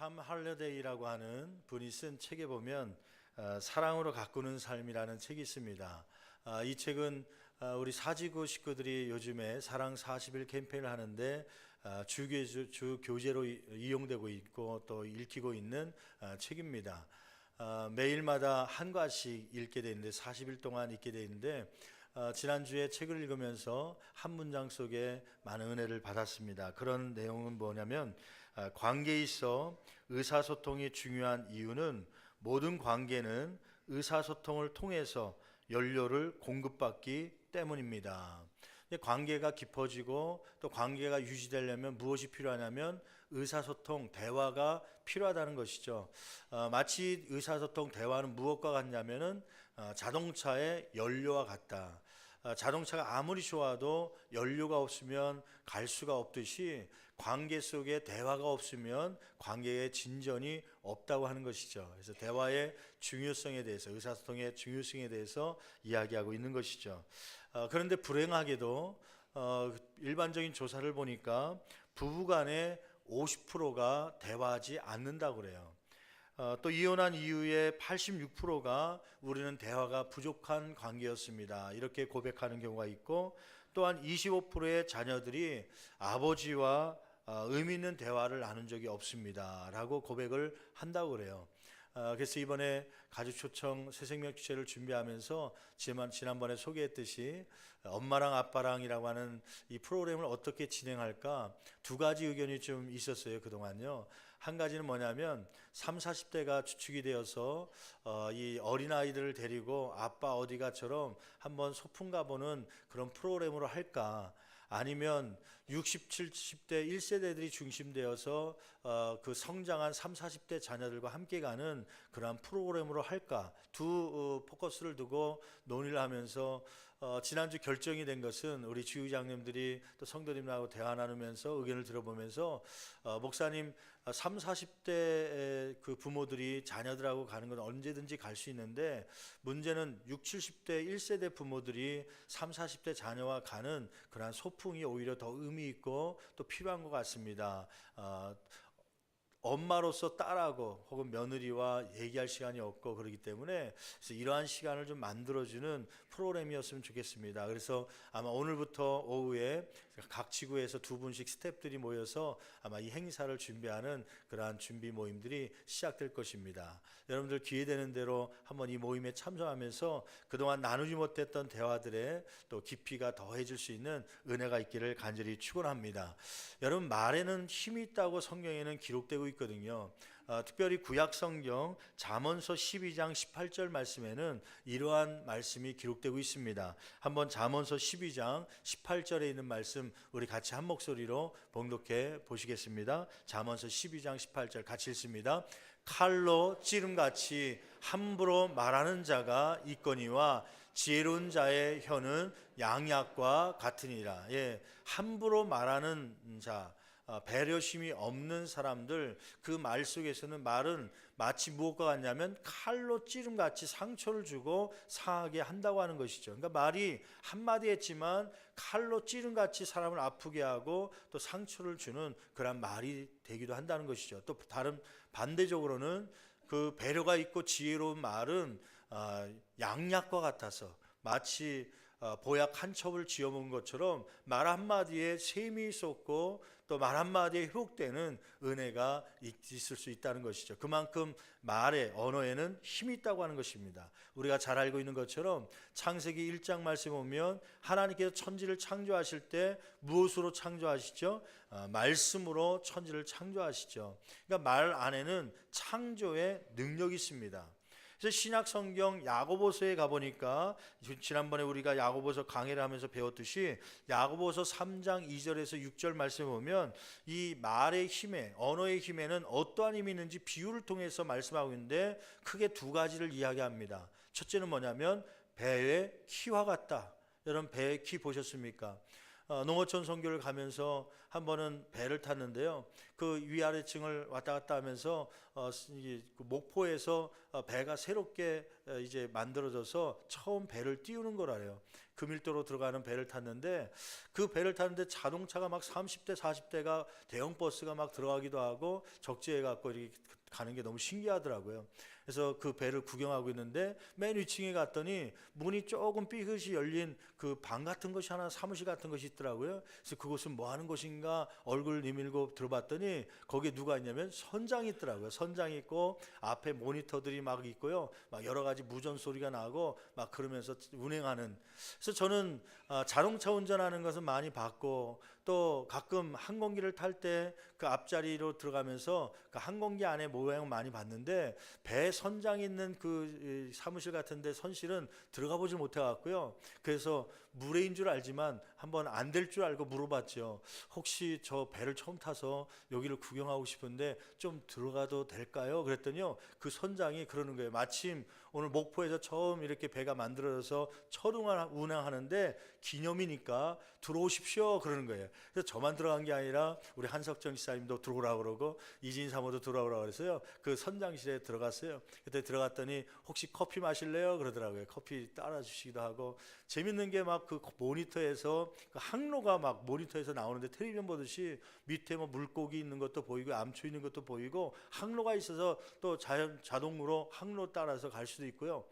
탐 할러데이라고 하는 분이 쓴 책에 보면 사랑으로 가꾸는 삶이라는 책이 있습니다. 이 책은 우리 사지구 식구들이 요즘에 사랑 40일 캠페인을 하는데 주 교재로 이용되고 있고 또 읽히고 있는 책입니다. 매일마다 한 과씩 읽게 되는데 40일 동안 읽게 되는데 지난주에 책을 읽으면서 한 문장 속에 많은 은혜를 받았습니다. 그런 내용은 뭐냐면 관계에 있어 의사소통이 중요한 이유는 모든 관계는 의사소통을 통해서 연료를 공급받기 때문입니다. 관계가 깊어지고 또 관계가 유지되려면 무엇이 필요하냐면 의사소통, 대화가 필요하다는 것이죠. 마치 의사소통, 대화는 무엇과 같냐면은 자동차의 연료와 같다. 자동차가 아무리 좋아도 연료가 없으면 갈 수가 없듯이 관계 속에 대화가 없으면 관계의 진전이 없다고 하는 것이죠. 그래서 대화의 중요성에 대해서, 의사소통의 중요성에 대해서 이야기하고 있는 것이죠. 그런데 불행하게도 일반적인 조사를 보니까 부부간의 50%가 대화하지 않는다고 그래요. 또 이혼한 이후에 86%가 우리는 대화가 부족한 관계였습니다. 이렇게 고백하는 경우가 있고, 또한 25%의 자녀들이 아버지와 의미 있는 대화를 나눈 적이 없습니다 라고 고백을 한다고 그래요. 그래서 이번에 가족초청 새생명 주제를 준비하면서 지난번에 소개했듯이 엄마랑 아빠랑이라고 하는 이 프로그램을 어떻게 진행할까 두 가지 의견이 좀 있었어요. 그동안요. 한 가지는 뭐냐면 30, 40대가 주축이 되어서 이 어린아이들을 데리고 아빠 어디가처럼 한번 소풍 가보는 그런 프로그램으로 할까, 아니면 60, 70대 1세대들이 중심되어서 그 성장한 30, 40대 자녀들과 함께 가는 그러한 프로그램으로 할까, 두 포커스를 두고 논의를 하면서 지난주 결정이 된 것은 우리 주의장님들이 또 성도님하고 대화 나누면서 의견을 들어보면서 목사님 30, 40대 그 부모들이 자녀들하고 가는 건 언제든지 갈 수 있는데 문제는 60, 70대 1세대 부모들이 30, 40대 자녀와 가는 그러한 소풍이 오히려 더 의미 있고 또 필요한 것 같습니다. 엄마로서 딸하고 혹은 며느리와 얘기할 시간이 없고 그렇기 때문에 그래서 이러한 시간을 좀 만들어주는 프로그램이었으면 좋겠습니다. 그래서 아마 오늘부터 오후에 각 지구에서 두 분씩 스태프들이 모여서 아마 이 행사를 준비하는 그러한 준비 모임들이 시작될 것입니다. 여러분들 기회되는 대로 한번 이 모임에 참석하면서 그동안 나누지 못했던 대화들에 또 깊이가 더해질 수 있는 은혜가 있기를 간절히 축원합니다. 여러분, 말에는 힘이 있다고 성경에는 기록되고 있거든요. 특별히 구약 성경 잠언서 12장 18절 말씀에는 이러한 말씀이 기록되고 있습니다. 한번 잠언서 12장 18절에 있는 말씀 우리 같이 한 목소리로 봉독해 보시겠습니다. 잠언서 12장 18절 같이 읽습니다. 칼로 찌름같이 함부로 말하는 자가 있거니와 지혜로운 자의 혀는 양약과 같으니라. 함부로 말하는 자, 배려심이 없는 사람들, 그 말 속에서는 말은 마치 무엇과 같냐면 칼로 찌름같이 상처를 주고 상하게 한다고 하는 것이죠. 그러니까 말이 한마디 했지만 칼로 찌름같이 사람을 아프게 하고 또 상처를 주는 그런 말이 되기도 한다는 것이죠. 또 다른 반대적으로는 그 배려가 있고 지혜로운 말은 양약과 같아서 마치 보약 한 첩을 쥐어먹은 것처럼 말 한마디에 셈이 쏟고 또 말 한마디에 회복되는 은혜가 있을 수 있다는 것이죠. 그만큼 말의 언어에는 힘이 있다고 하는 것입니다. 우리가 잘 알고 있는 것처럼 창세기 1장 말씀에 보면 하나님께서 천지를 창조하실 때 무엇으로 창조하시죠? 말씀으로 천지를 창조하시죠. 그러니까 말 안에는 창조의 능력이 있습니다. 그래서 신약 성경 야고보서에 가보니까 지난번에 우리가 야고보서 강해를 하면서 배웠듯이 야고보서 3장 2절에서 6절 말씀을 보면 이 말의 힘에, 언어의 힘에는 어떠한 힘이 있는지 비유를 통해서 말씀하고 있는데 크게 두 가지를 이야기합니다. 첫째는 뭐냐면 배의 키와 같다. 여러분, 배의 키 보셨습니까? 농어촌 선교를 가면서 한 번은 배를 탔는데요. 그 위아래층을 왔다 갔다 하면서 그 목포에서 배가 새롭게 이제 만들어져서 처음 배를 띄우는 거라래요. 금일도로 들어가는 배를 탔는데 그 배를 타는데 자동차가 막 30대 40대가 대형 버스가 막 들어가기도 하고 적재해 갖고 이렇게 가는 게 너무 신기하더라고요. 그래서 그 배를 구경하고 있는데 맨 위층에 갔더니 문이 조금 삐끗이 열린 그 방 같은 것이 하나, 사무실 같은 것이 있더라고요. 그래서 그곳은 뭐 하는 곳인가 얼굴 내밀고 들어봤더니 거기에 누가 있냐면 선장이 있더라고요. 선장이 있고 앞에 모니터들이 막 있고요. 막 여러 가지 무전 소리가 나고 막 그러면서 운행하는. 그래서 저는 자동차 운전하는 것은 많이 봤고 또 가끔 항공기를 탈 때 그 앞자리로 들어가면서 그 항공기 안에 모양을 많이 봤는데 배 선장이 있는 그 사무실 같은데 선실은 들어가 보질 못해 갖고요. 그래서 무례인 줄 알지만 한번 안 될 줄 알고 물어봤죠. 혹시 저 배를 처음 타서 여기를 구경하고 싶은데 좀 들어가도 될까요? 그랬더니요. 그 선장이 그러는 거예요. 마침 오늘 목포에서 처음 이렇게 배가 만들어져서 철ung을 운항하는데 기념이니까 들어오십시오 그러는 거예요. 그래서 저만 들어간 게 아니라 우리 한석정 지사님도 들어오라고 그러고 이진 사모도 들어오라고 그랬어요. 그 선장실에 들어갔어요. 그때 들어갔더니 혹시 커피 마실래요? 그러더라고요. 커피 따라 주시기도 하고 재밌는 게 막 그 모니터에서 그 항로가 막 모니터에서 나오는데 텔레비전 보듯이 밑에 뭐 물고기 있는 것도 보이고 암초 있는 것도 보이고 항로가 있어서 또 자동으로 항로 따라서 갈 수도 있고요.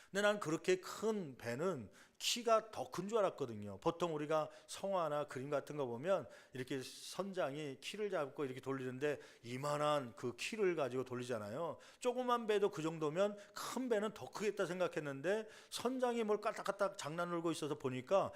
근데 난 그렇게 큰 배는 키가 더 큰 줄 알았거든요. 보통 우리가 성화나 그림 같은 거 보면 이렇게 선장이 키를 잡고 이렇게 돌리는데 이만한 그 키를 가지고 돌리잖아요. 조그만 배도 그 정도면 큰 배는 더 크겠다 생각했는데 선장이 뭘 까딱까딱 장난 놀고 있어서 보니까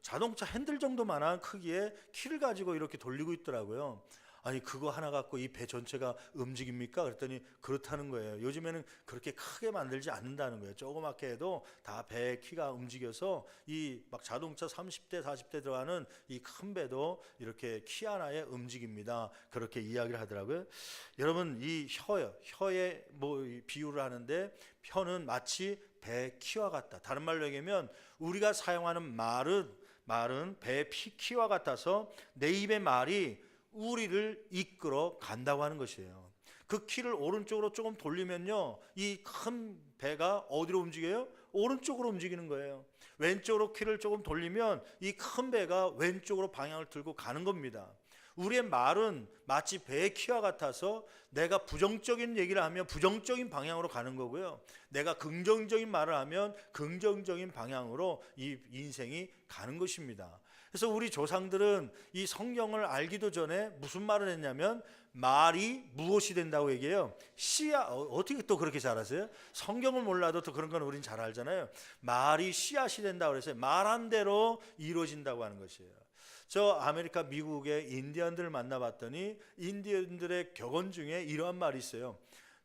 자동차 핸들 정도만한 크기의 키를 가지고 이렇게 돌리고 있더라고요. 아니 그거 하나 갖고 이 배 전체가 움직입니까? 그랬더니 그렇다는 거예요. 요즘에는 그렇게 크게 만들지 않는다는 거예요. 조그맣게 해도 다 배의 키가 움직여서 이 막 자동차 30대 40대 들어가는 이 큰 배도 이렇게 키 하나에 움직입니다. 그렇게 이야기를 하더라고요. 여러분 이 혀에 뭐 비유를 하는데 혀는 마치 배 키와 같다. 다른 말로 얘기하면 우리가 사용하는 말은 배 키와 같아서 내 입의 말이 우리를 이끌어 간다고 하는 것이에요. 그 키를 오른쪽으로 조금 돌리면요, 이 큰 배가 어디로 움직여요? 오른쪽으로 움직이는 거예요. 왼쪽으로 키를 조금 돌리면 이 큰 배가 왼쪽으로 방향을 들고 가는 겁니다. 우리의 말은 마치 배의 키와 같아서 내가 부정적인 얘기를 하면 부정적인 방향으로 가는 거고요. 내가 긍정적인 말을 하면 긍정적인 방향으로 이 인생이 가는 것입니다. 그래서 우리 조상들은 이 성경을 알기도 전에 무슨 말을 했냐면 말이 무엇이 된다고 얘기해요. 어떻게 또 그렇게 잘 아세요? 성경을 몰라도 또 그런 건 우린 잘 알잖아요. 말이 씨앗이 된다고 그랬어요. 말한 대로 이루어진다고 하는 것이에요. 저 아메리카 미국의 인디언들을 만나봤더니 인디언들의 격언 중에 이러한 말이 있어요.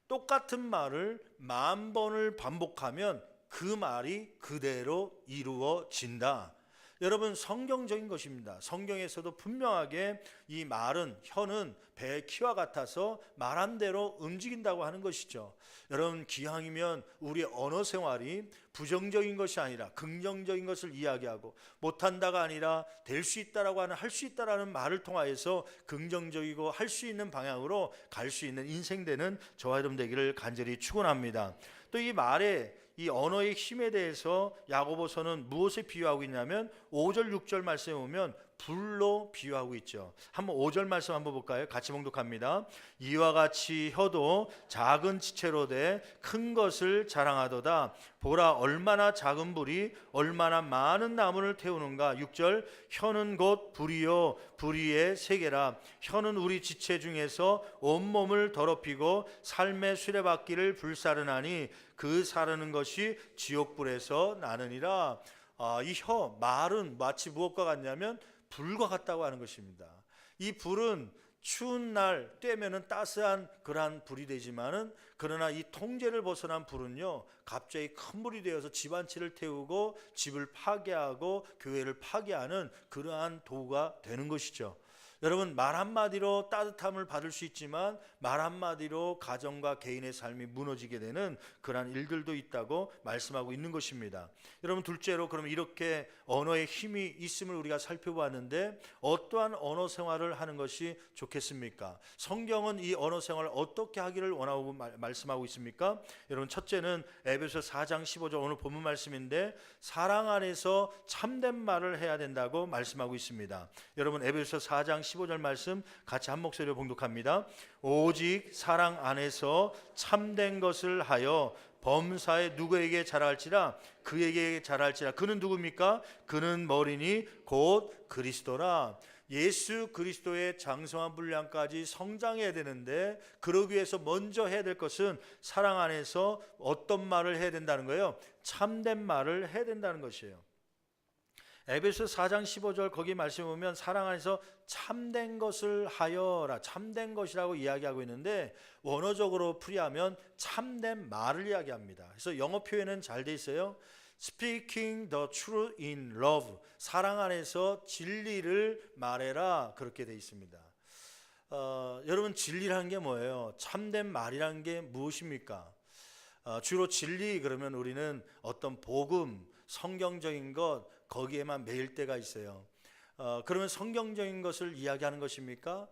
똑같은 말을 10,000번을 반복하면 그 말이 그대로 이루어진다. 여러분 성경적인 것입니다. 성경에서도 분명하게 이 말은 혀는 배의 키와 같아서 말한 대로 움직인다고 하는 것이죠. 여러분 기왕이면 우리 언어 생활이 부정적인 것이 아니라 긍정적인 것을 이야기하고 못한다가 아니라 될 수 있다라고 하는 할 수 있다라는 말을 통하여서 긍정적이고 할 수 있는 방향으로 갈 수 있는 인생 되는 저와 여러분 되기를 간절히 축원합니다. 또 이 말에 이 언어의 힘에 대해서 야고보서는 무엇에 비유하고 있냐면 5절 6절 말씀에 보면 불로 비유하고 있죠. 한번 5절 말씀 한번 볼까요? 같이 봉독합니다. 이와 같이 혀도 작은 지체로 돼 큰 것을 자랑하도다. 보라 얼마나 작은 불이 얼마나 많은 나무를 태우는가. 6절 혀는 곧 불이요 불의의 세계라. 혀는 우리 지체 중에서 온몸을 더럽히고 삶의 수레바퀴를 불사르나니 그 사르는 것이 지옥불에서 나느니라. 이 말은 마치 무엇과 같냐면 불과 같다고 하는 것입니다. 이 불은 추운 날 떼면은 따스한 그러한 불이 되지만은 그러나 이 통제를 벗어난 불은요 갑자기 큰 불이 되어서 집안치를 태우고 집을 파괴하고 교회를 파괴하는 그러한 도구가 되는 것이죠. 여러분, 말 한마디로 따뜻함을 받을 수 있지만 말 한마디로 가정과 개인의 삶이 무너지게 되는 그러한 일들도 있다고 말씀하고 있는 것입니다. 여러분, 둘째로 그러면 이렇게 언어의 힘이 있음을 우리가 살펴보았는데 어떠한 언어 생활을 하는 것이 좋겠습니까? 성경은 이 언어 생활을 어떻게 하기를 원하고 말씀하고 있습니까? 여러분, 첫째는 에베소 4장 15절 오늘 본문 말씀인데 사랑 안에서 참된 말을 해야 된다고 말씀하고 있습니다. 여러분, 에베소 4장 15절 말씀 같이 한 목소리로 봉독합니다. 오직 사랑 안에서 참된 것을 하여 범사에 누구에게 자랄지라 그에게 자랄지라. 그는 누굽니까? 그는 머리니 곧 그리스도라. 예수 그리스도의 장성한 분량까지 성장해야 되는데 그러기 위해서 먼저 해야 될 것은 사랑 안에서 어떤 말을 해야 된다는 거예요? 참된 말을 해야 된다는 것이에요. 에베소 4장 15절 거기 말씀 보면 사랑 안에서 참된 것을 하여라, 참된 것이라고 이야기하고 있는데 원어적으로 풀이하면 참된 말을 이야기합니다. 그래서 영어 표현은 잘 돼 있어요. Speaking the truth in love, 사랑 안에서 진리를 말해라, 그렇게 돼 있습니다. 여러분, 진리라는 게 뭐예요? 참된 말이라는 게 무엇입니까? 주로 진리 그러면 우리는 어떤 복음, 성경적인 것 거기에만 매일 때가 있어요. 그러면 성경적인 것을 이야기하는 것입니까?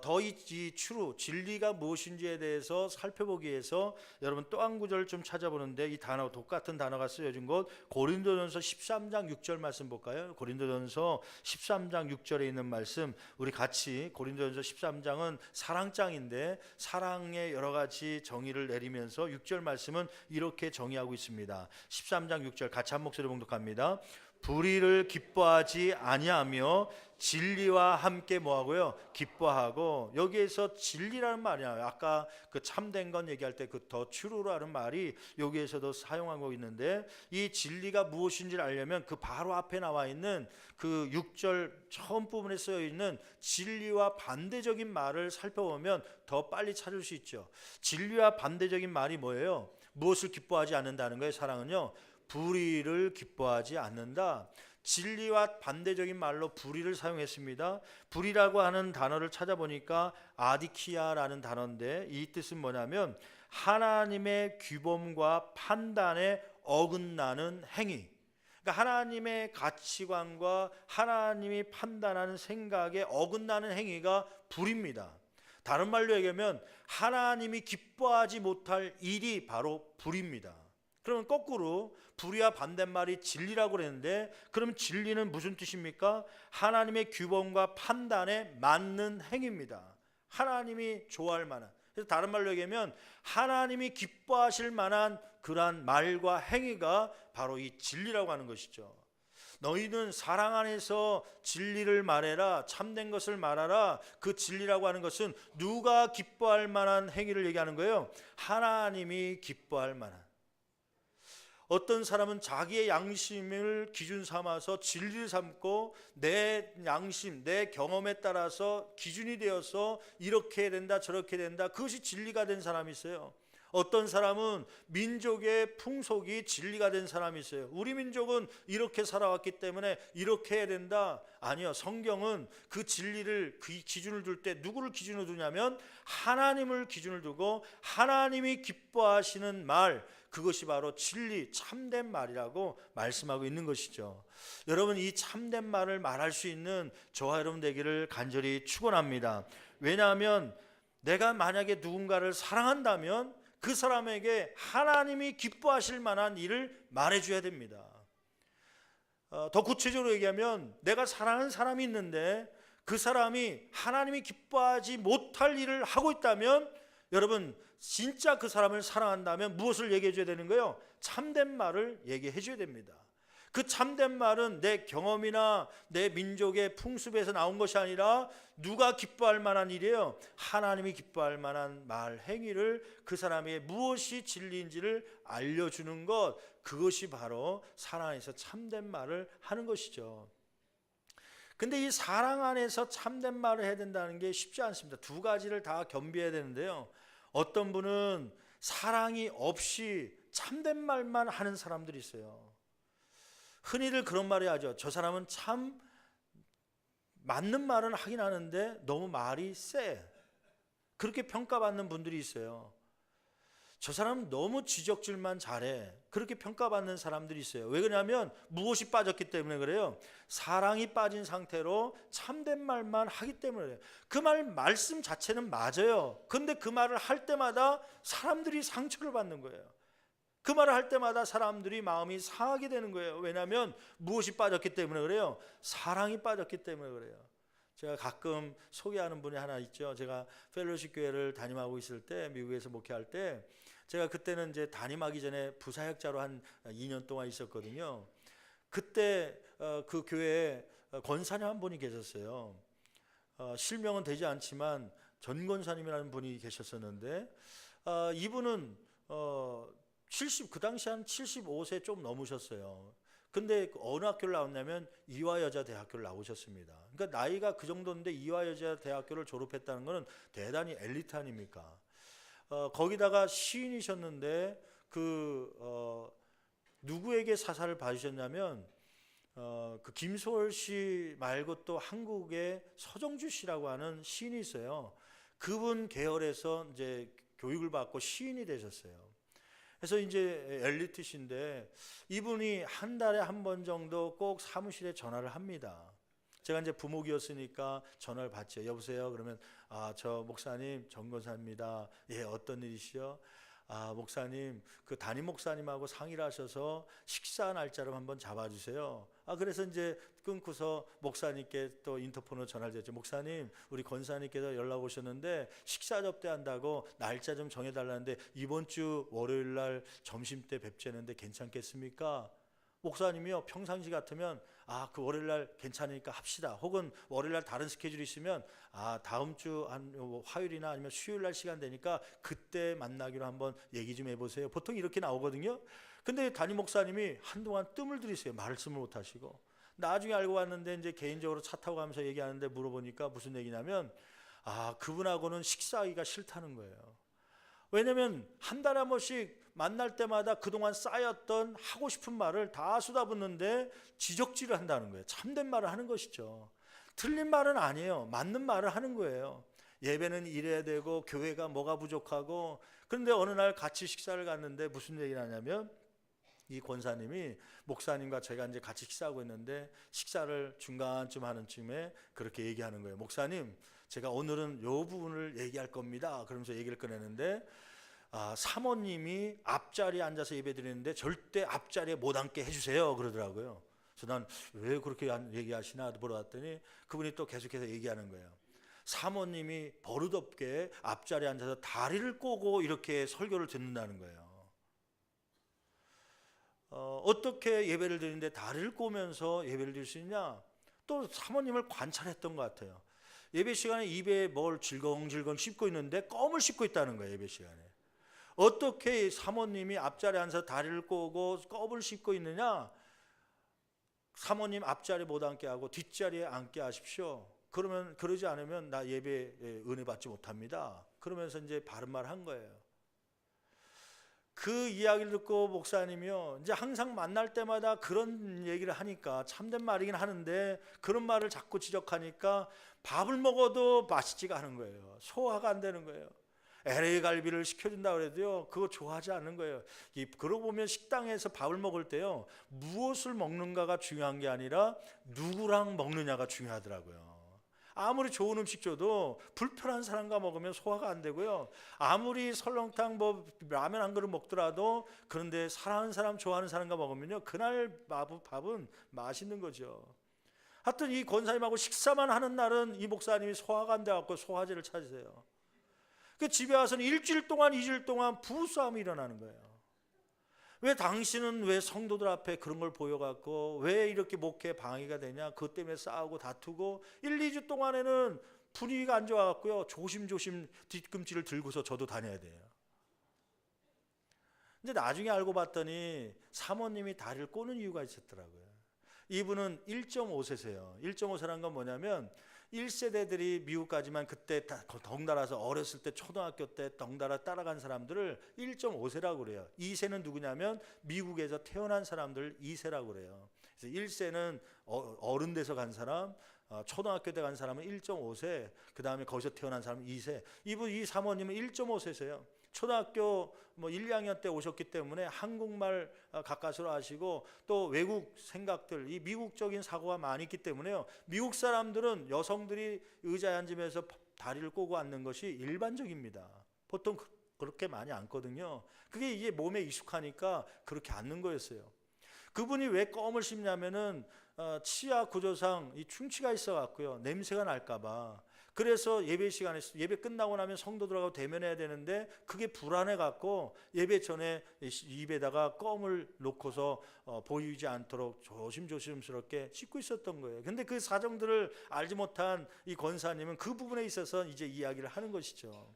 더 이 true, 진리가 무엇인지에 대해서 살펴보기 위해서 여러분 또 한 구절을 좀 찾아보는데 이 단어, 똑같은 단어가 쓰여진 곳 고린도전서 13장 6절 말씀 볼까요? 고린도전서 13장 6절에 있는 말씀 우리 같이, 고린도전서 13장은 사랑장인데 사랑의 여러 가지 정의를 내리면서 6절 말씀은 이렇게 정의하고 있습니다. 13장 6절 같이 한 목소리 봉독합니다. 불의를 기뻐하지 아니하며 진리와 함께 뭐하고요? 기뻐하고. 여기에서 진리라는 말이야. 아까 그 참된 건 얘기할 때 그 더 true라는 말이 여기에서도 사용하고 있는데 이 진리가 무엇인지를 알려면 그 바로 앞에 나와 있는 그 6절 처음 부분에 쓰여 있는 진리와 반대적인 말을 살펴보면 더 빨리 찾을 수 있죠. 진리와 반대적인 말이 뭐예요? 무엇을 기뻐하지 않는다는 거예요? 사랑은요, 불의를 기뻐하지 않는다. 진리와 반대적인 말로 불의를 사용했습니다. 불의라고 하는 단어를 찾아보니까 아디키아라는 단어인데 이 뜻은 뭐냐면 하나님의 규범과 판단에 어긋나는 행위. 그러니까 하나님의 가치관과 하나님이 판단하는 생각에 어긋나는 행위가 불입니다. 다른 말로 얘기하면 하나님이 기뻐하지 못할 일이 바로 불입니다. 그러면 거꾸로 불의와 반대말이 진리라고 그랬는데 그럼 진리는 무슨 뜻입니까? 하나님의 규범과 판단에 맞는 행위입니다. 하나님이 좋아할 만한, 그래서 다른 말로 얘기하면 하나님이 기뻐하실 만한 그러한 말과 행위가 바로 이 진리라고 하는 것이죠. 너희는 사랑 안에서 진리를 말해라, 참된 것을 말하라. 그 진리라고 하는 것은 누가 기뻐할 만한 행위를 얘기하는 거예요? 하나님이 기뻐할 만한. 어떤 사람은 자기의 양심을 기준 삼아서 진리를 삼고 내 양심, 내 경험에 따라서 기준이 되어서 이렇게 해야 된다, 저렇게 해야 된다. 그것이 진리가 된 사람이 있어요. 어떤 사람은 민족의 풍속이 진리가 된 사람이 있어요. 우리 민족은 이렇게 살아왔기 때문에 이렇게 해야 된다. 아니요, 성경은 그 진리를, 그 기준을 둘 때 누구를 기준으로 두냐면 하나님을 기준을 두고 하나님이 기뻐하시는 말, 그것이 바로 진리, 참된 말이라고 말씀하고 있는 것이죠. 여러분, 이 참된 말을 말할 수 있는 저와 여러분 되기를 간절히 축원합니다. 왜냐하면 내가 만약에 누군가를 사랑한다면 그 사람에게 하나님이 기뻐하실 만한 일을 말해줘야 됩니다. 더 구체적으로 얘기하면 내가 사랑하는 사람이 있는데 그 사람이 하나님이 기뻐하지 못할 일을 하고 있다면 여러분, 진짜 그 사람을 사랑한다면 무엇을 얘기해 줘야 되는 거예요? 참된 말을 얘기해 줘야 됩니다. 그 참된 말은 내 경험이나 내 민족의 풍습에서 나온 것이 아니라 누가 기뻐할 만한 일이에요? 하나님이 기뻐할 만한 말, 행위를 그 사람의 무엇이 진리인지를 알려주는 것, 그것이 바로 사랑 안에서 참된 말을 하는 것이죠. 근데 이 사랑 안에서 참된 말을 해야 된다는 게 쉽지 않습니다. 두 가지를 다 겸비해야 되는데요. 어떤 분은 사랑이 없이 참된 말만 하는 사람들이 있어요. 흔히들 그런 말을 하죠. 저 사람은 참 맞는 말은 하긴 하는데 너무 말이 세. 그렇게 평가받는 분들이 있어요. 저 사람 너무 지적질만 잘해. 그렇게 평가받는 사람들이 있어요. 왜 그러냐면 무엇이 빠졌기 때문에 그래요. 사랑이 빠진 상태로 참된 말만 하기 때문에 그래요. 그 말씀 자체는 맞아요. 근데 그 말을 할 때마다 사람들이 상처를 받는 거예요. 그 말을 할 때마다 사람들이 마음이 상하게 되는 거예요. 왜냐하면 무엇이 빠졌기 때문에 그래요. 사랑이 빠졌기 때문에 그래요. 제가 가끔 소개하는 분이 하나 있죠. 제가 펠로십 교회를 담임하고 있을 때, 미국에서 목회할 때, 제가 그때는 이제 담임하기 전에 부사역자로 한 2년 동안 있었거든요. 그때 그 교회에 권사님 한 분이 계셨어요. 실명은 되지 않지만 전 권사님이라는 분이 계셨었는데, 이분은 그 당시 한 75세 좀 넘으셨어요. 근데 어느 학교를 나왔냐면 이화여자대학교를 나오셨습니다. 그러니까 나이가 그 정도인데 이화여자대학교를 졸업했다는 것은 대단히 엘리트 아닙니까? 거기다가 시인이셨는데 누구에게 사사를 봐주셨냐면 그 김소월 씨 말고 또 한국의 서정주 씨라고 하는 시인이 있어요. 그분 계열에서 이제 교육을 받고 시인이 되셨어요. 그래서 이제 엘리트신데 이분이 한 달에 한 번 정도 꼭 사무실에 전화를 합니다. 제가 이제 부목이었으니까 전화를 받죠. 여보세요? 그러면 저 목사님 정권사입니다. 예, 어떤 일이시죠? 목사님 그 담임 목사님하고 상의를 하셔서 식사 날짜를 한번 잡아주세요. 그래서 이제 끊고서 목사님께 또 인터폰으로 전화를 드렸죠. 목사님 우리 권사님께서 연락 오셨는데 식사 접대한다고 날짜 좀 정해달라는데 이번 주 월요일 날 점심때 뵙자는데 괜찮겠습니까? 목사님이요 평상시 같으면 그 월요일 날 괜찮으니까 합시다. 혹은 월요일 날 다른 스케줄이 있으면 다음 주 한 화요일이나 아니면 수요일 날 시간 되니까 그때 만나기로 한번 얘기 좀 해보세요. 보통 이렇게 나오거든요. 근데 담임 목사님이 한동안 뜸을 들이세요. 말씀을 못 하시고. 나중에 알고 왔는데 이제 개인적으로 차 타고 가면서 얘기하는데 물어보니까 무슨 얘기냐면 그분하고는 식사하기가 싫다는 거예요. 왜냐면 한 달에 한 번씩 만날 때마다 그동안 쌓였던 하고 싶은 말을 다 쏟아붓는데 지적질을 한다는 거예요. 참된 말을 하는 것이죠. 틀린 말은 아니에요. 맞는 말을 하는 거예요. 예배는 이래야 되고 교회가 뭐가 부족하고. 그런데 어느 날 같이 식사를 갔는데 무슨 얘기를 하냐면 이 권사님이 목사님과 제가 이제 같이 식사하고 있는데 식사를 중간쯤 하는 쯤에 그렇게 얘기하는 거예요. 목사님 제가 오늘은 요 부분을 얘기할 겁니다. 그러면서 얘기를 꺼내는데 사모님이 앞자리에 앉아서 예배 드리는데 절대 앞자리에 못 앉게 해주세요 그러더라고요. 그래서 난 왜 그렇게 얘기하시나 물어봤더니 그분이 또 계속해서 얘기하는 거예요. 사모님이 버릇없게 앞자리에 앉아서 다리를 꼬고 이렇게 설교를 듣는다는 거예요. 어떻게 예배를 드리는데 다리를 꼬면서 예배를 드릴 수 있냐? 또 사모님을 관찰했던 것 같아요. 예배 시간에 입에 뭘 질겅질겅 씹고 있는데 껌을 씹고 있다는 거예요. 예배 시간에. 어떻게 사모님이 앞자리에 앉아서 다리를 꼬고 껌을 씹고 있느냐? 사모님 앞자리에 못 앉게 하고 뒷자리에 앉게 하십시오. 그러지 않으면 나 예배에 은혜 받지 못합니다. 그러면서 이제 바른 말 한 거예요. 그 이야기를 듣고 목사님이요 이제 항상 만날 때마다 그런 얘기를 하니까 참된 말이긴 하는데 그런 말을 자꾸 지적하니까 밥을 먹어도 맛있지가 않은 거예요. 소화가 안 되는 거예요. LA 갈비를 시켜준다 그래도요 그거 좋아하지 않는 거예요. 그러고 보면 식당에서 밥을 먹을 때요 무엇을 먹는가가 중요한 게 아니라 누구랑 먹느냐가 중요하더라고요. 아무리 좋은 음식 줘도 불편한 사람과 먹으면 소화가 안 되고요. 아무리 설렁탕 라면 한 그릇 먹더라도 그런데 사랑하는 사람 좋아하는 사람과 먹으면요 그날 밥은 맛있는 거죠. 하여튼 이 권사님하고 식사만 하는 날은 이 목사님이 소화가 안 돼갖고 소화제를 찾으세요. 그 집에 와서는 일주일 동안 2주일 동안 부부싸움이 일어나는 거예요. 왜 당신은 왜 성도들 앞에 그런 걸 보여갖고 왜 이렇게 목회에 방해가 되냐? 그것 때문에 싸우고 다투고 1, 2주 동안에는 분위기가 안 좋아갖고요 조심조심 뒤꿈치를 들고서 저도 다녀야 돼요. 근데 나중에 알고 봤더니 사모님이 다리를 꼬는 이유가 있었더라고요. 이분은 1.5세세요 1.5세란 건 뭐냐면 1세대들이 미국까지만 그때 덩달아서 어렸을 때 초등학교 때 덩달아 따라간 사람들을 1.5세라고 그래요. 2세는 누구냐면 미국에서 태어난 사람들 2세라고 그래요. 그래서 1세는 어른 돼서 간 사람, 초등학교 때 간 사람은 1.5세, 그 다음에 거기서 태어난 사람은 2세. 이 사모님은 1.5세세요. 초등학교 1, 2학년 때 오셨기 때문에 한국말 가까스로 하시고 또 외국 생각들, 이 미국적인 사고가 많이 있기 때문에요. 미국 사람들은 여성들이 의자에 앉으면서 다리를 꼬고 앉는 것이 일반적입니다. 보통 그렇게 많이 앉거든요. 그게 이게 몸에 익숙하니까 그렇게 앉는 거였어요. 그분이 왜 껌을 씹냐면은 치아 구조상 이 충치가 있어 갖고요. 냄새가 날까봐. 그래서 예배 시간에 예배 끝나고 나면 성도들하고 대면해야 되는데 그게 불안해 갖고 예배 전에 입에다가 껌을 놓고서 보이지 않도록 조심조심스럽게 씻고 있었던 거예요. 근데 그 사정들을 알지 못한 이 권사님은 그 부분에 있어서 이제 이야기를 하는 것이죠.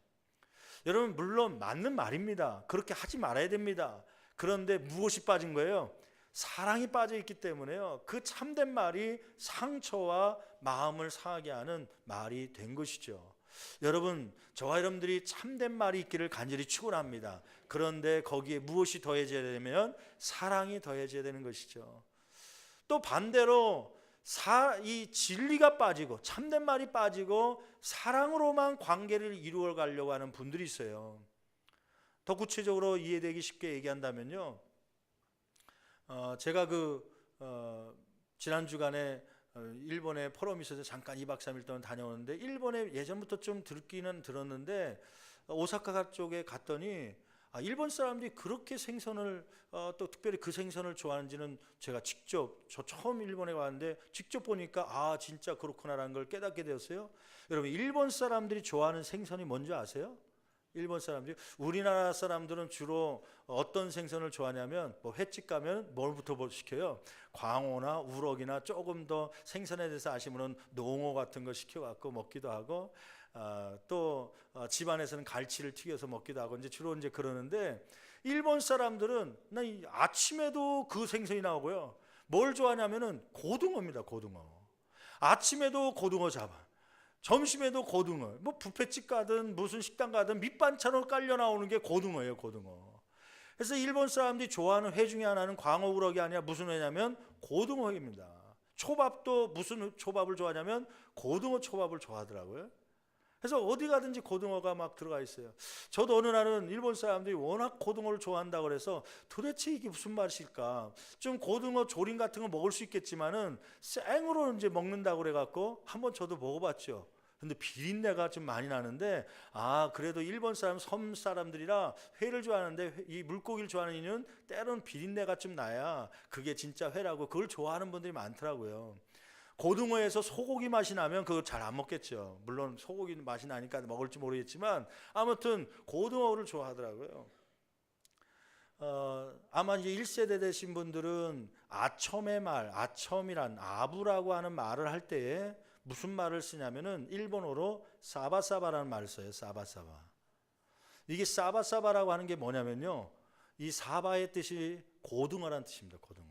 여러분, 물론 맞는 말입니다. 그렇게 하지 말아야 됩니다. 그런데 무엇이 빠진 거예요? 사랑이 빠져 있기 때문에요. 그 참된 말이 상처와 마음을 상하게 하는 말이 된 것이죠. 여러분, 저와 여러분들이 참된 말이 있기를 간절히 축원합니다. 그런데 거기에 무엇이 더해져야 되면 사랑이 더해져야 되는 것이죠. 또 반대로 이 진리가 빠지고 참된 말이 빠지고 사랑으로만 관계를 이루어 가려고 하는 분들이 있어요. 더 구체적으로 이해되기 쉽게 얘기한다면요, 제가 지난 주간에 일본에 포럼이 있어서 잠깐 2박 3일 동안 다녀오는데, 일본에 예전부터 좀 듣기는 들었는데 오사카 쪽에 갔더니 일본 사람들이 그렇게 생선을 또 특별히 그 생선을 좋아하는지는 제가 저 처음 일본에 왔는데 직접 보니까 진짜 그렇구나라는 걸 깨닫게 되었어요. 여러분, 일본 사람들이 좋아하는 생선이 뭔지 아세요? 일본 사람들이, 우리나라 사람들은 주로 어떤 생선을 좋아하냐면 횟집 가면 뭘부터 시켜요? 광어나 우럭이나 조금 더 생선에 대해서 아시면 농어 같은 거 시켜갖고 먹기도 하고, 또 집안에서는 갈치를 튀겨서 먹기도 하고 주로 그러는데, 일본 사람들은 아침에도 그 생선이 나오고요. 뭘 좋아하냐면은 고등어입니다. 고등어. 아침에도 고등어 잡아. 점심에도 고등어. 뷔페집 가든 무슨 식당 가든 밑반찬으로 깔려 나오는 게 고등어예요. 고등어. 그래서 일본 사람들이 좋아하는 회 중에 하나는 광어 우럭이 아니라 무슨 회냐면 고등어입니다. 초밥도 무슨 초밥을 좋아하냐면 고등어 초밥을 좋아하더라고요. 그래서 어디 가든지 고등어가 막 들어가 있어요. 저도 어느 날은 일본 사람들이 워낙 고등어를 좋아한다고 그래서 도대체 이게 무슨 맛일까? 좀 고등어 조림 같은 거 먹을 수 있겠지만은 생으로 먹는다고 그래갖고 한번 저도 먹어봤죠. 근데 비린내가 좀 많이 나는데, 그래도 일본 사람, 섬 사람들이라 회를 좋아하는데 이 물고기를 좋아하는 이유는 때로는 비린내가 좀 나야 그게 진짜 회라고, 그걸 좋아하는 분들이 많더라고요. 고등어에서 소고기 맛이 나면 그거 잘 안 먹겠죠. 물론 소고기 맛이 나니까 먹을지 모르겠지만 아무튼 고등어를 좋아하더라고요. 아마 이제 1세대 되신 분들은 아첨의 말, 아첨이란 아부라고 하는 말을 할 때에 무슨 말을 쓰냐면은 일본어로 사바사바라는 말을 써요. 사바사바. 이게 사바사바라고 하는 게 뭐냐면요, 이 사바의 뜻이 고등어라는 뜻입니다. 고등어.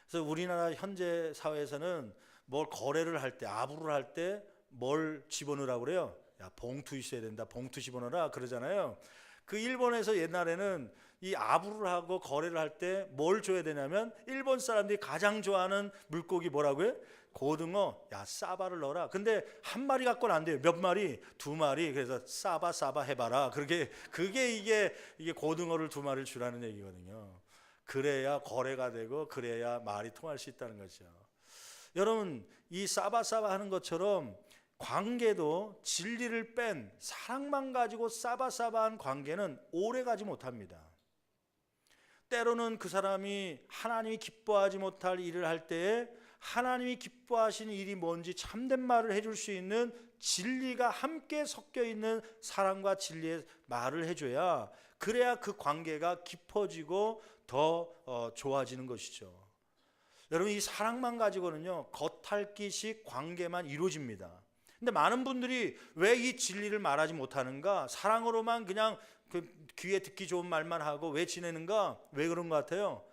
그래서 우리나라 현재 사회에서는 뭘 거래를 할 때, 아부를 할 때 뭘 집어넣으라고 그래요? 야, 봉투 있어야 된다. 봉투 집어넣어라 그러잖아요. 그 일본에서 옛날에는 이 아부를 하고 거래를 할 때 뭘 줘야 되냐면, 일본 사람들이 가장 좋아하는 물고기 뭐라고요? 고등어. 야, 사바를 넣어라. 근데 한 마리 갖고는 안 돼요. 몇 마리? 2마리. 그래서 사바 해봐라. 그게 이게 고등어를 2마리를 주라는 얘기거든요. 그래야 거래가 되고 그래야 말이 통할 수 있다는 거죠. 여러분, 이 사바사바 하는 것처럼 관계도 진리를 뺀 사랑만 가지고 사바사바한 관계는 오래 가지 못합니다. 때로는 그 사람이 하나님이 기뻐하지 못할 일을 할 때에 하나님이 기뻐하시는 일이 뭔지 참된 말을 해줄 수 있는 진리가 함께 섞여 있는 사랑과 진리의 말을 해줘야, 그래야 그 관계가 깊어지고 더 좋아지는 것이죠. 여러분, 이 사랑만 가지고는요, 겉핥기식 관계만 이루어집니다. 근데 많은 분들이 왜 이 진리를 말하지 못하는가? 사랑으로만 그냥 그 귀에 듣기 좋은 말만 하고 왜 지내는가? 왜 그런 것 같아요?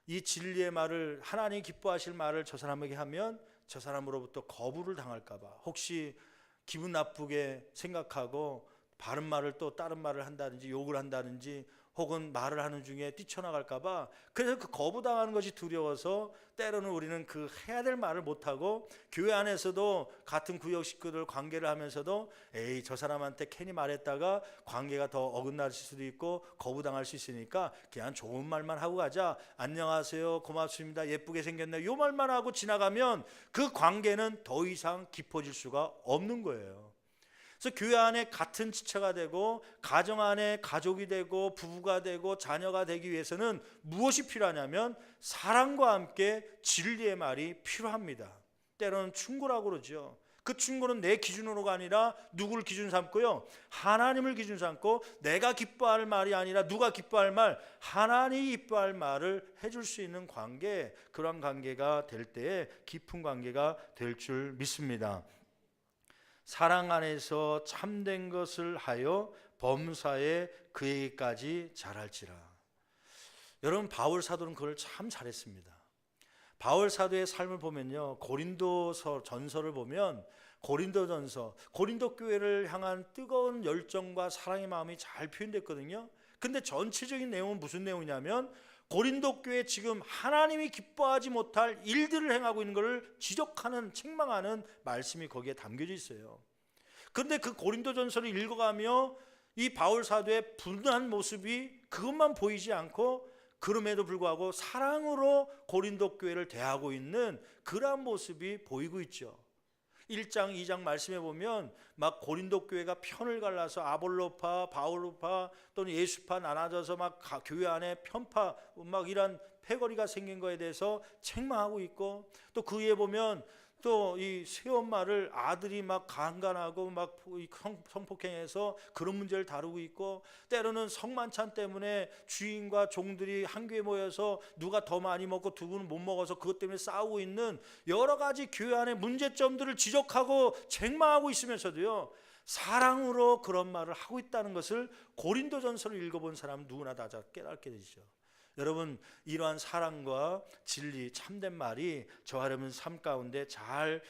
이 진리의 말을, 하나님 기뻐하실 말을 저 사람에게 하면 저 사람으로부터 거부를 당할까 봐, 혹시 기분 나쁘게 생각하고 바른 말을 또 다른 말을 한다든지 욕을 한다든지, 혹은 말을 하는 중에 뛰쳐나갈까 봐, 그래서 그 거부당하는 것이 두려워서 때로는 우리는 그 해야 될 말을 못하고, 교회 안에서도 같은 구역 식구들 관계를 하면서도 에이 저 사람한테 괜히 말했다가 관계가 더 어긋날 수도 있고 거부당할 수 있으니까 그냥 좋은 말만 하고 가자, 안녕하세요, 고맙습니다, 예쁘게 생겼네, 요 말만 하고 지나가면 그 관계는 더 이상 깊어질 수가 없는 거예요. 그래서 교회 안에 같은 지체가 되고 가정 안에 가족이 되고 부부가 되고 자녀가 되기 위해서는 무엇이 필요하냐면 사랑과 함께 진리의 말이 필요합니다. 때로는 충고라고 그러죠. 그 충고는 내 기준으로가 아니라 누구를 기준 삼고요, 하나님을 기준 삼고 내가 기뻐할 말이 아니라 누가 기뻐할 말, 하나님이 기뻐할 말을 해줄 수 있는 관계, 그런 관계가 될 때에 깊은 관계가 될 줄 믿습니다. 사랑 안에서 참된 것을 하여 범사에 그에게까지 잘할지라. 여러분, 바울 사도는 그걸 참 잘했습니다. 바울 사도의 삶을 보면요, 고린도서 전서를 보면 고린도전서, 고린도 교회를 향한 뜨거운 열정과 사랑의 마음이 잘 표현됐거든요. 근데 전체적인 내용은 무슨 내용이냐면 고린도 교회 지금 하나님이 기뻐하지 못할 일들을 행하고 있는 것을 지적하는, 책망하는 말씀이 거기에 담겨져 있어요. 그런데 그 고린도전서를 읽어가며 이 바울 사도의 분한 모습이 그것만 보이지 않고, 그럼에도 불구하고 사랑으로 고린도 교회를 대하고 있는 그러한 모습이 보이고 있죠. 1장 2장 말씀해 보면 막 고린도 교회가 편을 갈라서 아볼로파 바울로파 또는 예수파 나눠져서 막 교회 안에 편파, 막 이런 패거리가 생긴 거에 대해서 책망하고 있고, 또 그 위에 보면 또 이 새엄마를 아들이 막 강간하고 막 성폭행해서 그런 문제를 다루고 있고, 때로는 성만찬 때문에 주인과 종들이 한 교회에 모여서 누가 더 많이 먹고 누구는 못 먹어서 그것 때문에 싸우고 있는 여러 가지 교회 안의 문제점들을 지적하고 책망하고 있으면서도요, 사랑으로 그런 말을 하고 있다는 것을 고린도전서를 읽어본 사람 누구나 다 깨닫게 되죠. 여러분, 이러한 사랑과 진리, 참된 말이 저와 여러분 삶 가운데 잘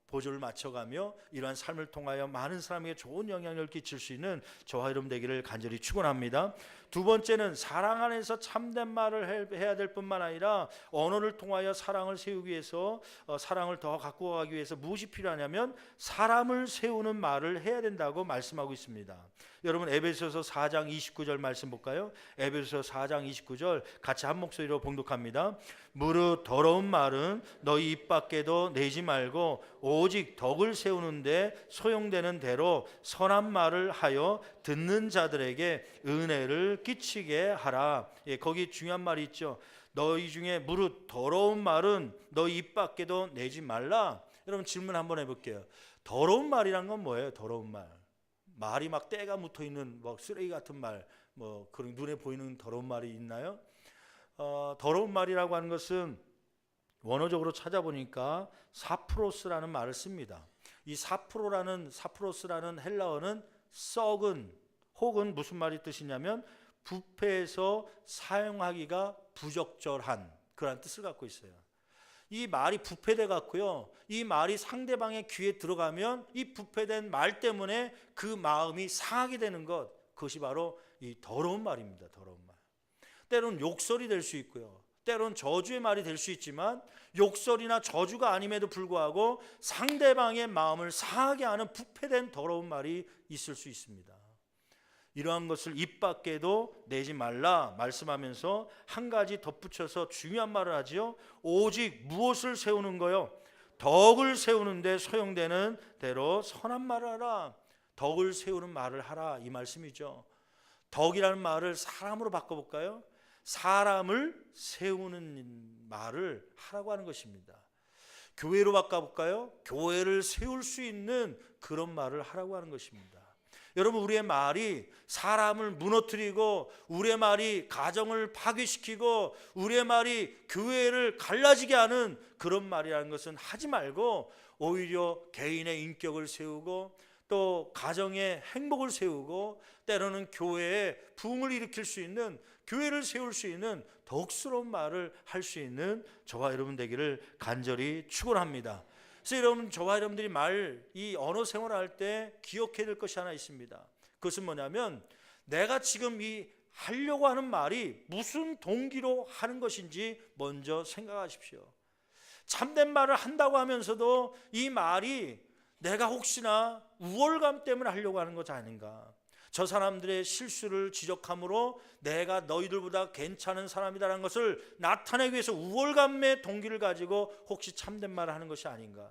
보조를 맞춰가며 이러한 삶을 통하여 많은 사람에게 좋은 영향력을 끼칠 수 있는 저와 여러분 되기를 간절히 축원합니다. 두 번째는 사랑 안에서 참된 말을 해야 될 뿐만 아니라 언어를 통하여 사랑을 세우기 위해서, 사랑을 더 갖고 가기 위해서 무엇이 필요하냐면 사람을 세우는 말을 해야 된다고 말씀하고 있습니다. 여러분, 에베소서 4장 29절 말씀 볼까요? 에베소서 4장 29절 같이 한 목소리로 봉독합니다. 무릇 더러운 말은 너희 입 밖에도 내지 말고 오직 덕을 세우는데 소용되는 대로 선한 말을 하여 듣는 자들에게 은혜를 끼치게 하라. 예, 거기 중요한 말이 있죠. 너희 중에 무릇 더러운 말은 너희 입 밖에도 내지 말라. 여러분, 질문 한번 해볼게요. 더러운 말이란 건 뭐예요? 더러운 말, 말이 막 때가 묻어 있는 뭐 쓰레기 같은 말, 뭐 그런 눈에 보이는 더러운 말이 있나요? 더러운 말이라고 하는 것은 원어적으로 찾아보니까 사프로스라는 말을 씁니다. 이 사프로스라는 헬라어는 썩은, 혹은 무슨 말이 뜻이냐면 부패해서 사용하기가 부적절한, 그런 뜻을 갖고 있어요. 이 말이 부패돼 갖고요, 이 말이 상대방의 귀에 들어가면 이 부패된 말 때문에 그 마음이 상하게 되는 것, 그것이 바로 이 더러운 말입니다. 더러운 말. 때로는 욕설이 될 수 있고요, 때로는 저주의 말이 될 수 있지만 욕설이나 저주가 아님에도 불구하고 상대방의 마음을 상하게 하는 부패된 더러운 말이 있을 수 있습니다. 이러한 것을 입 밖에도 내지 말라 말씀하면서 한 가지 덧붙여서 중요한 말을 하지요. 오직 무엇을 세우는 거요? 덕을 세우는데 소용되는 대로 선한 말을 하라. 덕을 세우는 말을 하라, 이 말씀이죠. 덕이라는 말을 사람으로 바꿔볼까요? 사람을 세우는 말을 하라고 하는 것입니다. 교회로 바꿔볼까요? 교회를 세울 수 있는 그런 말을 하라고 하는 것입니다. 여러분, 우리의 말이 사람을 무너뜨리고, 우리의 말이 가정을 파괴시키고, 우리의 말이 교회를 갈라지게 하는 그런 말이라는 것은 하지 말고, 오히려 개인의 인격을 세우고 또 가정의 행복을 세우고 때로는 교회에 부흥을 일으킬 수 있는, 교회를 세울 수 있는 덕스러운 말을 할 수 있는 저와 여러분 되기를 간절히 축원합니다. 그래서 여러분, 저와 여러분들이 이 언어 생활을 할 때 기억해야 될 것이 하나 있습니다. 그것은 뭐냐면, 내가 지금 이 하려고 하는 말이 무슨 동기로 하는 것인지 먼저 생각하십시오. 참된 말을 한다고 하면서도 이 말이 내가 혹시나 우월감 때문에 하려고 하는 것이 아닌가. 저 사람들의 실수를 지적함으로 내가 너희들보다 괜찮은 사람이라는 것을 나타내기 위해서 우월감의 동기를 가지고 혹시 참된 말을 하는 것이 아닌가.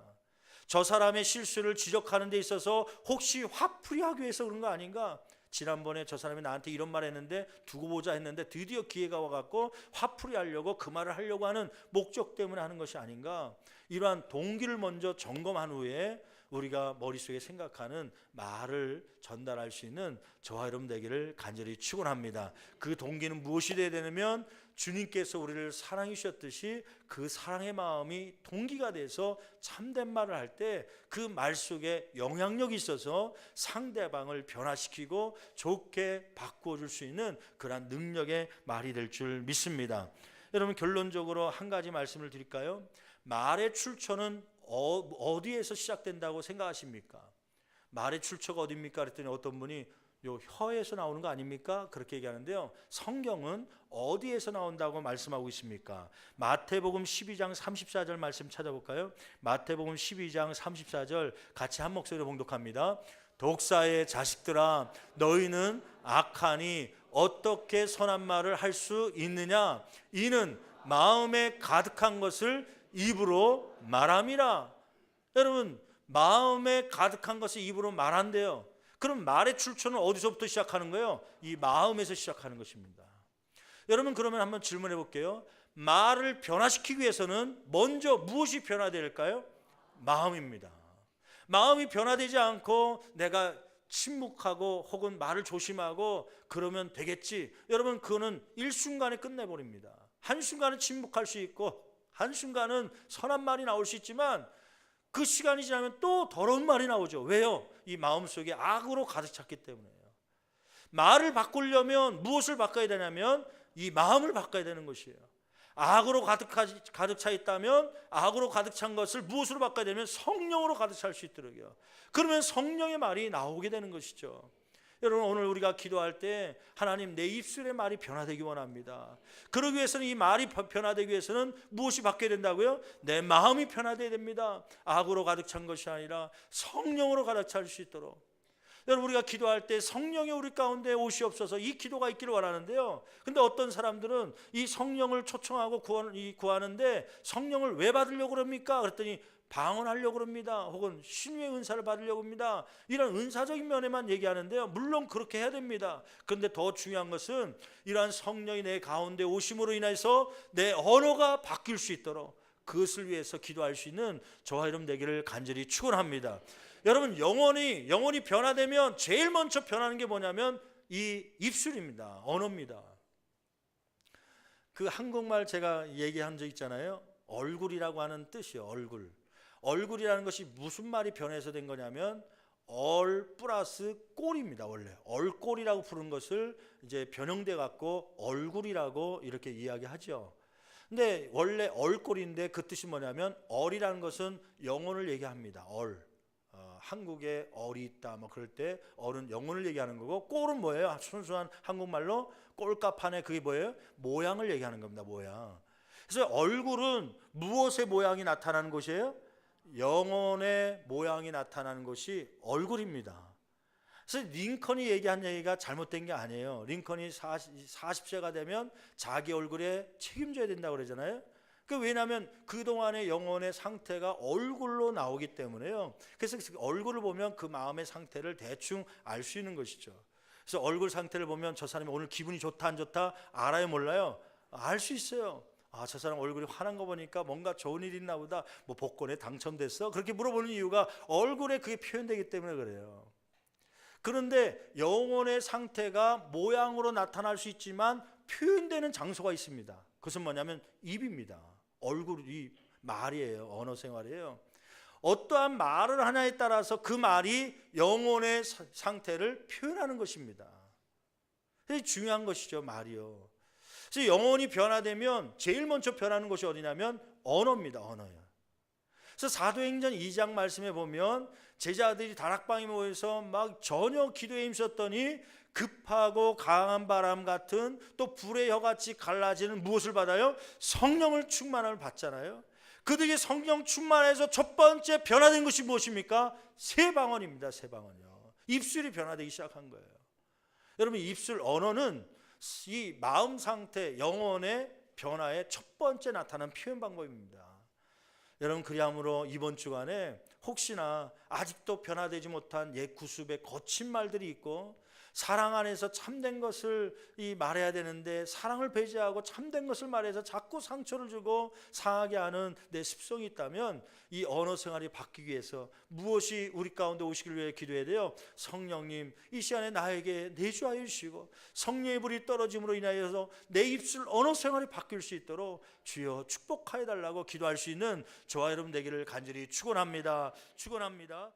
저 사람의 실수를 지적하는 데 있어서 혹시 화풀이하기 위해서 그런 거 아닌가. 지난번에 저 사람이 나한테 이런 말 했는데 두고 보자 했는데 드디어 기회가 와갖고 화풀이 하려고 그 말을 하려고 하는 목적 때문에 하는 것이 아닌가. 이러한 동기를 먼저 점검한 후에 우리가 머릿속에 생각하는 말을 전달할 수 있는 저와 여러분 되기를 간절히 축원합니다. 그 동기는 무엇이 되어야 되냐면 주님께서 우리를 사랑해 주셨듯이 그 사랑의 마음이 동기가 돼서 참된 말을 할 때 그 말 속에 영향력이 있어서 상대방을 변화시키고 좋게 바꾸어 줄 수 있는 그러한 능력의 말이 될 줄 믿습니다. 여러분, 결론적으로 한 가지 말씀을 드릴까요? 말의 출처는 어디에서 시작된다고 생각하십니까? 말의 출처가 어디입니까? 그랬더니 어떤 분이 요 혀에서 나오는 거 아닙니까? 그렇게 얘기하는데요. 성경은 어디에서 나온다고 말씀하고 있습니까? 마태복음 12장 34절 말씀 찾아볼까요? 마태복음 12장 34절 같이 한 목소리로 봉독합니다. 독사의 자식들아, 너희는 악하니 어떻게 선한 말을 할 수 있느냐? 이는 마음에 가득한 것을 입으로 말함이라. 여러분, 마음에 가득한 것을 입으로 말한대요. 그럼 말의 출처는 어디서부터 시작하는 거예요? 이 마음에서 시작하는 것입니다. 여러분, 그러면 한번 질문해 볼게요. 말을 변화시키기 위해서는 먼저 무엇이 변화될까요? 마음입니다. 마음이 변화되지 않고 내가 침묵하고 혹은 말을 조심하고 그러면 되겠지. 여러분, 그거는 일순간에 끝내버립니다. 한순간은 침묵할 수 있고 한순간은 선한 말이 나올 수 있지만 그 시간이 지나면 또 더러운 말이 나오죠. 왜요? 이 마음속에 악으로 가득 찼기 때문에요. 말을 바꾸려면 무엇을 바꿔야 되냐면 이 마음을 바꿔야 되는 것이에요. 악으로 가득 차 있다면 악으로 가득 찬 것을 무엇으로 바꿔야 되면 성령으로 가득 찰 수 있도록요. 그러면 성령의 말이 나오게 되는 것이죠. 여러분, 오늘 우리가 기도할 때 하나님, 내 입술의 말이 변화되기 원합니다. 그러기 위해서는 이 말이 변화되기 위해서는 무엇이 바뀌어야 된다고요? 내 마음이 변화되어야 됩니다. 악으로 가득 찬 것이 아니라 성령으로 가득 찰 수 있도록. 여러분, 우리가 기도할 때 성령이 우리 가운데 오시옵소서, 이 기도가 있기를 원하는데요. 근데 어떤 사람들은 이 성령을 초청하고 구하는데 성령을 왜 받으려고 그럽니까? 그랬더니 방언하려고 그럽니다. 혹은 신유의 은사를 받으려고 합니다. 이런 은사적인 면에만 얘기하는데요. 물론 그렇게 해야 됩니다. 그런데 더 중요한 것은 이러한 성령이 내 가운데 오심으로 인해서 내 언어가 바뀔 수 있도록 그것을 위해서 기도할 수 있는 저와 여러분 되기를 간절히 축원합니다. 여러분, 영혼이 변화되면 제일 먼저 변하는 게 뭐냐면 이 입술입니다. 언어입니다. 그 한국말 제가 얘기한 적 있잖아요. 얼굴이라고 하는 뜻이요. 얼굴이라는 것이 무슨 말이 변해서 된 거냐면 얼 플러스 꼴입니다. 원래 얼꼴이라고 부른 것을 이제 변형돼 갖고 얼굴이라고 이렇게 이야기하죠. 근데 원래 얼꼴인데 그 뜻이 뭐냐면 얼이라는 것은 영혼을 얘기합니다. 한국에 얼이 있다 뭐 그럴 때 얼은 영혼을 얘기하는 거고, 꼴은 뭐예요? 순수한 한국말로 꼴값판에 그게 뭐예요? 모양을 얘기하는 겁니다. 모양. 그래서 얼굴은 무엇의 모양이 나타나는 곳이에요? 영혼의 모양이 나타나는 것이 얼굴입니다. 그래서 링컨이 얘기한 얘기가 잘못된 게 아니에요. 링컨이 40세가 되면 자기 얼굴에 책임져야 된다고 그러잖아요. 왜냐하면 그동안의 영혼의 상태가 얼굴로 나오기 때문에요. 그래서 얼굴을 보면 그 마음의 상태를 대충 알 수 있는 것이죠. 그래서 얼굴 상태를 보면 저 사람이 오늘 기분이 좋다 안 좋다 알아요, 몰라요? 알 수 있어요. 저 사람 얼굴이 화난 거 보니까 뭔가 좋은 일이 있나 보다. 뭐 복권에 당첨됐어? 그렇게 물어보는 이유가 얼굴에 그게 표현되기 때문에 그래요. 그런데 영혼의 상태가 모양으로 나타날 수 있지만 표현되는 장소가 있습니다. 그것은 뭐냐면 입입니다. 얼굴이 말이에요. 언어 생활이에요. 어떠한 말을 하냐에 따라서 그 말이 영혼의 상태를 표현하는 것입니다. 그게 중요한 것이죠, 말이요. 그래서 영혼이 변화되면 제일 먼저 변하는 것이 어디냐면 언어입니다. 언어예요. 그래서 사도행전 2장 말씀에 보면 제자들이 다락방에 모여서 막 전혀 기도에 힘썼더니 급하고 강한 바람 같은 또 불의 혀같이 갈라지는 무엇을 받아요? 성령을 충만함을 받잖아요. 그들이 성령 충만해서 첫 번째 변화된 것이 무엇입니까? 새 방언입니다. 새 방언이요. 입술이 변화되기 시작한 거예요. 여러분, 입술 언어는 이 마음 상태, 영혼의 변화의 첫 번째 나타나는 표현 방법입니다. 여러분, 그리함으로 이번 주간에 혹시나 아직도 변화되지 못한 옛 구습의 거친 말들이 있고 사랑 안에서 참된 것을 말해야 되는데 사랑을 배제하고 참된 것을 말해서 자꾸 상처를 주고 상하게 하는 내 습성이 있다면 이 언어 생활이 바뀌기 위해서 무엇이 우리 가운데 오시길 위해 기도해야 돼요? 성령님, 이 시간에 나에게 내주하여 주시고 성령의 불이 떨어짐으로 인하여서 내 입술 언어 생활이 바뀔 수 있도록 주여 축복하여 달라고 기도할 수 있는 저와 여러분 되기를 간절히 축원합니다. 축원합니다.